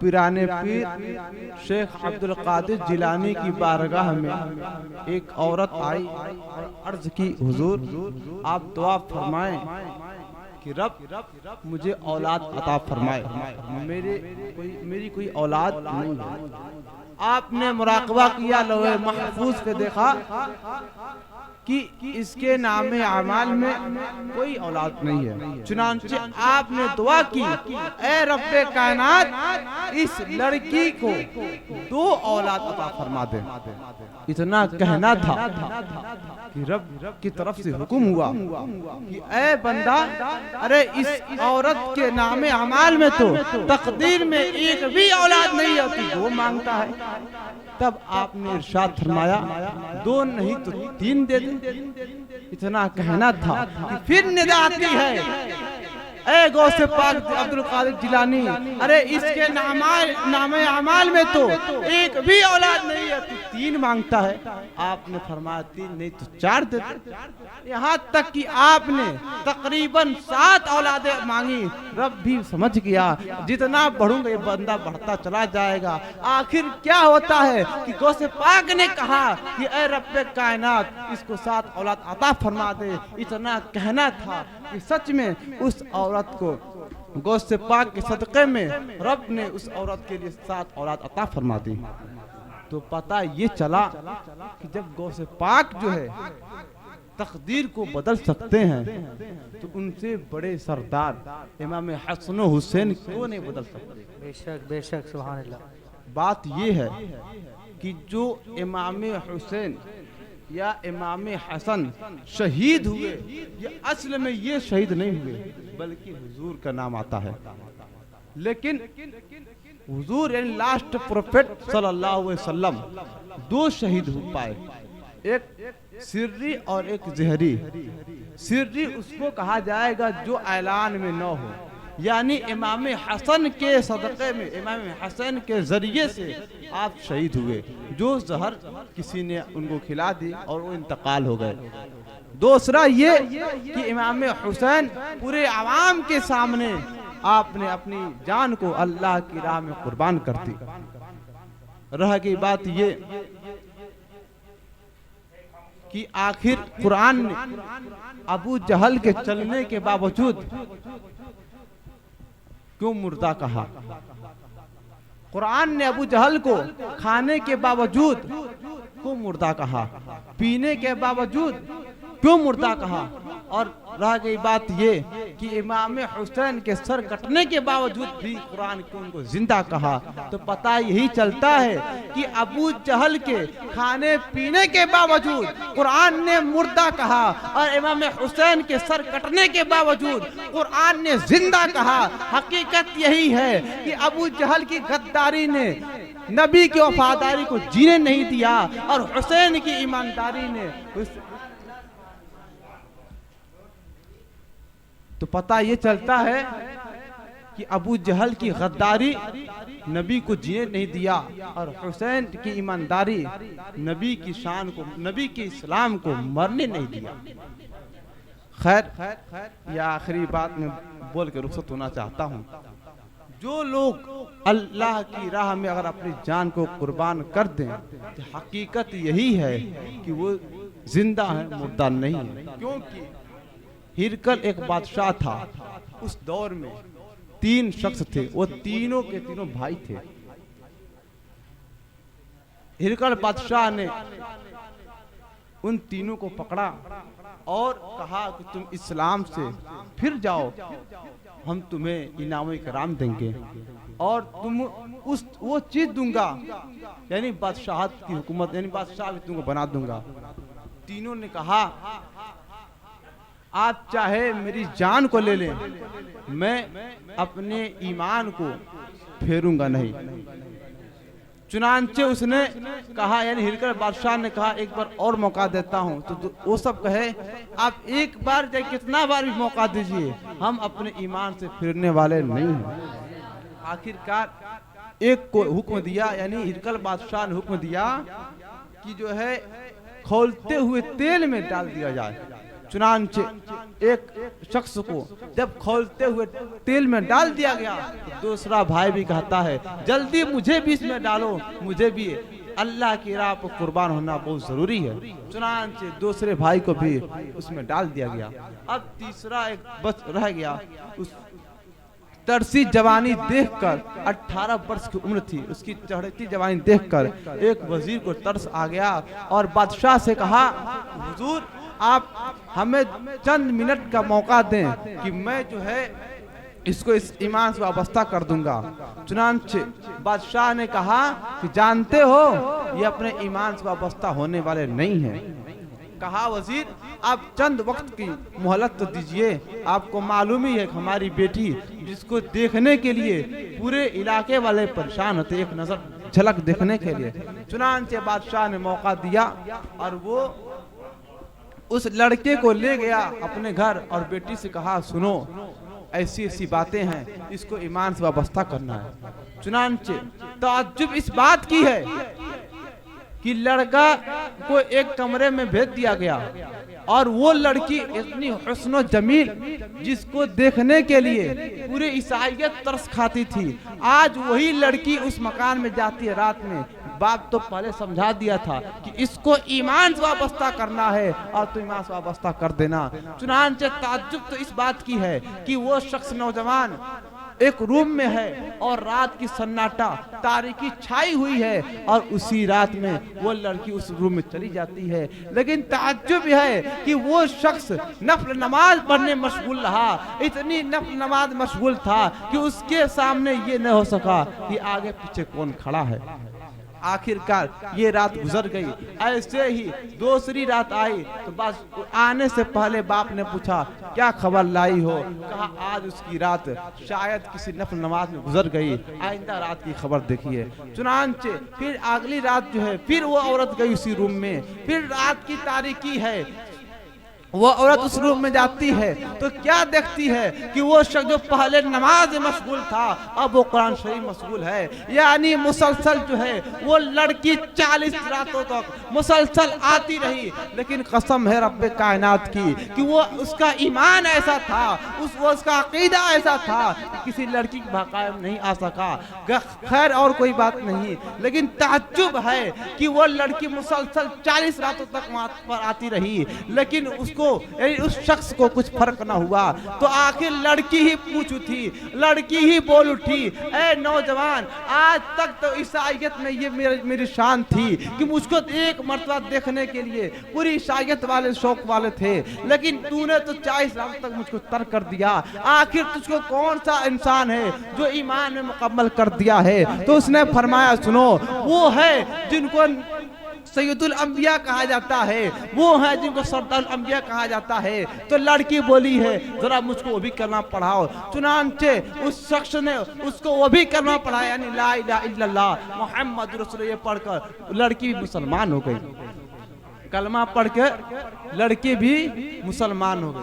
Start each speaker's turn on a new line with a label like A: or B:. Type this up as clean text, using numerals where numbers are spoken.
A: पिराने पीर शेख अब्दुल कादिर जिलानी की बारगाह में एक औरत आई और अर्ज की, हुजूर आप दुआ फरमाएं कि रब मुझे औलाद अता फरमाए। मेरी कोई औलाद नहीं है। आपने मुराकबा किया, लोहे महफूज पे देखा कि इसके नामे अमाल में कोई औलाद नहीं है। चुनांचे आपने दुआ की, ऐ रब्बे कायनात इस लड़की को 2 औलाद अता फरमा दे। इतना कहना था कि रब की तरफ से हुक्म हुआ कि ऐ बंदा, अरे इस औरत के नामे अमाल में तो तकदीर में एक भी औलाद नहीं है, तो 2 मांगता है। तब आपने इरशाद फरमाया 2 नहीं तो 3 दे दे। इतना कहना था कि फिर निदा आती है, ऐ गौसे पाक अब्दुल कादिर जिलानी, अरे इसके नामे अमाल में तो एक भी औलाद नहीं है, तो 3 मांगता है। आपने फरमाया 3 नहीं तो 4 दे दे। यहाँ तक कि आपने तकरीबन 7 औलादें मांगी। रब भी समझ गया जितना बढ़ूंगा ये बंदा बढ़ता चला जाएगा। आखिर क्या होता है कि गौसे पाक ने कहा कि ऐ रब्बे कायनात इसको 7 औलाद अता फरमा दे। इतना कहना था कि सच में उस औरत को गौसे पाक के सदक़े में रब ने उस औरत के लिए 7 औलाद अता फरमा दी। तो पता ये चला कि जब गौसे पाक जो है तकदीर को बदल सकते हैं, तो उनसे बड़े सरदार इमाम हसन हुसैन क्यों नहीं बदल सकते।
B: बेशक बेशक, सुभान अल्लाह।
A: बात ये है कि जो इमाम हुसैन या इमाम हसन शहीद हुए, ये असल में ये शहीद नहीं हुए, बल्कि हुजूर का नाम आता है। लेकिन हुजूर यानी लास्ट प्रोफेट सल्लल्लाहु अलैहि वसल्लम 2 शहीद हो पाए, एक सिर्री और एक जहरी। सिर्री उसको कहा जाएगा जो ऐलान में न हो, यानी इमाम हसन के सदक़े में, इमाम हसन के जरिए से आप शहीद हुए। जो जहर किसी ने उनको खिला दी और वो इंतकाल हो गए। दूसरा ये कि इमाम हुसैन पूरे आवाम के सामने आपने अपनी जान को अल्लाह की राह में कुर्बान कर दी। रह गई बात ये कि आखिर कुरान ने अबू जहल के चलने के बावजूद क्यों मुर्दा कहा। कुरान ने अबू जहल को खाने के बावजूद क्यों मुर्दा कहा, पीने के बावजूद क्यों मुर्दा कहा। और रह गई बात ये कि इमाम हुसैन के सर कटने के बावजूद भी कुरान क्यों उनको जिंदा कहा। तो पता यही चलता है कि अबू जहल के खाने पीने के बावजूद कुरान ने मुर्दा कहा और इमाम हुसैन के सर कटने के बावजूद कुरान ने जिंदा कहा। हकीकत यही है कि अबू जहल की गद्दारी ने नबी की वफादारी को जीने नहीं दिया और हुसैन की ईमानदारी ने तो पता ये चलता है कि अबू जहल की गद्दारी नबी को जीने नहीं दिया और हुसैन की ईमानदारी नबी की शान को, नबी के इस्लाम को मरने नहीं दिया। खैर यह आखिरी बात में बोल के रुखसत होना चाहता हूँ। जो लोग अल्लाह की राह में अगर अपनी जान को कुर्बान कर दें, तो हकीकत यही है कि वो जिंदा है, मुर्दा नहीं है। क्योंकि हिरकल एक बादशाह था। उस दौर में 3 शख्स थे, वो तीनों के तीनों भाई थे। हिरकल बादशाह ने उन तीनों को पकड़ा और कहा कि तुम इस्लाम से फिर जाओ, हम तुम्हें इनाम इकराम देंगे और तुम वो चीज दूंगा, यानी बादशाहत की हुकूमत, यानी बादशाह भी तुमको बना दूंगा। तीनों ने कहा आप चाहे मेरी जान को ले लें, मैं अपने ईमान को फेरूंगा नहीं। चुनांचे उसने कहा, यानी हिरकल बादशाह ने कहा एक बार और मौका देता हूं। तो वो सब कहे आप एक बार चाहे कितना बार भी मौका दीजिए, हम अपने ईमान से फिरने वाले नहीं हैं। आखिरकार एक को हुक्म दिया, यानी हिरकल बादशाह ने हुक्म दिया कि जो है खौलते हुए तेल में डाल दिया जाए, चुनांचे एक शख्स को जब खौलते हुए तेल में डाल दिया गया तो दूसरा भाई भी कहता है जल्दी मुझे भी इसमें डालो, मुझे भी अल्लाह की राह पर कुर्बान होना बहुत जरूरी है। चुनांचे दूसरे भाई को भी उसमें डाल दिया गया। अब तीसरा एक बच रह गया। उस तरसी जवानी देखकर 18 वर्ष की उम्र थी, उसकी चढ़ती जवानी देखकर एक वजीर को तरस आ गया और बादशाह से कहा हुजूर आप हमें चंद मिनट का मौका दें कि मैं जो है इसको इस ईमान से वाबस्ता कर दूंगा। चुनांचे बादशाह ने कहा कि जानते हो ये अपने ईमान से वाबस्ता होने वाले नहीं हैं। कहा वजीर आप चंद वक्त की मोहलत तो दीजिए, आपको मालूम ही है हमारी बेटी जिसको देखने के लिए पूरे इलाके वाले परेशान होते, एक नजर झलक देखने के लिए। चुनांचे बादशाह ने मौका दिया और वो उस लड़के को ले गया अपने घर और बेटी से कहा सुनो ऐसी ऐसी बातें हैं, इसको ईमान से वाबस्ता करना है। चुनांचे ताज्जुब इस बात की है कि लड़का को एक कमरे में भेज दिया गया और वो लड़की इतनी हुस्न जमील जिसको देखने के लिए पूरी ईसाइयत तरस खाती थी, आज वही लड़की उस मकान में जाती है रात में। बाप तो पहले समझा दिया था कि इसको ईमान से वाबस्ता करना है और तो ईमान से वाबस्ता कर देना। चुनांचे ताज्जुब तो इस बात की है कि वो शख्स नौजवान एक रूम में है और रात की सन्नाटा तारीकी छाई हुई है और उसी रात में वो लड़की उस रूम में चली जाती है। लेकिन ताज्जुब है कि वो शख्स नफल नमाज पढ़ने मशगूल रहा, इतनी नफल नमाज मशगूल था कि उसके सामने ये न हो सका कि आगे पीछे कौन खड़ा है। आखिरकार ये रात गुजर गई। ऐसे ही दूसरी रात आई तो बस आने से पहले बाप ने पूछा क्या खबर लाई हो। कहा आज उसकी रात शायद किसी नफल नमाज में गुजर गई, आइंदा रात की खबर देखिए। चुनांचे फिर अगली रात जो है फिर वो औरत गई उसी रूम में, फिर रात की तारीकी है, वो औरत उस रूम में जाती है तो क्या देखती है कि वो शख्स जो पहले नमाज में मशगूल था अब वो कुरान शरीफ मशगूल है। यानी मुसलसल जो है वो लड़की 40 रातों तक मुसलसल आती रही। लेकिन कसम है रब्बे कायनात की कि वो उसका ईमान ऐसा था, उसका अकीदा ऐसा था कि किसी लड़की के बाकायम नहीं आ सका। खैर और कोई बात नहीं, लेकिन ताज्जुब है कि वो लड़की मुसलसल 40 रातों तक वहां पर आती रही लेकिन उसको उस शख्स को कुछ फर्क ना हुआ। तो आखिर लड़की ही पूछ उठी, लड़की ही बोल उठी, ए नौजवान आज तक तो ईसाइयत में ये मेरी शान थी कि मुझको एक मर्तबा देखने के लिए पूरी ईसाइयत वाले शौक वाले थे, लेकिन तूने तो 40 साल तक मुझको तर्क कर दिया। आखिर तुझको कौन सा इंसान है जो ईमान में मुकम्मल कर दिया है। तो उसने फरमाया सुनो वो है जिनको सैयदुल अंबिया कहा जाता है, वो है जिनको सरदारुल अंबिया कहा जाता है। तो लड़की बोली है जरा मुझको वो भी करना पढ़ाओ। चुनांचे उस शख्स ने उसको वो भी करना पढ़ाया, यानी ला इलाहा इल्लल्लाह मुहम्मद रसूल ये पढ़कर लड़की भी मुसलमान हो गई। कलमा पढ़कर लड़की भी मुसलमान हो गई।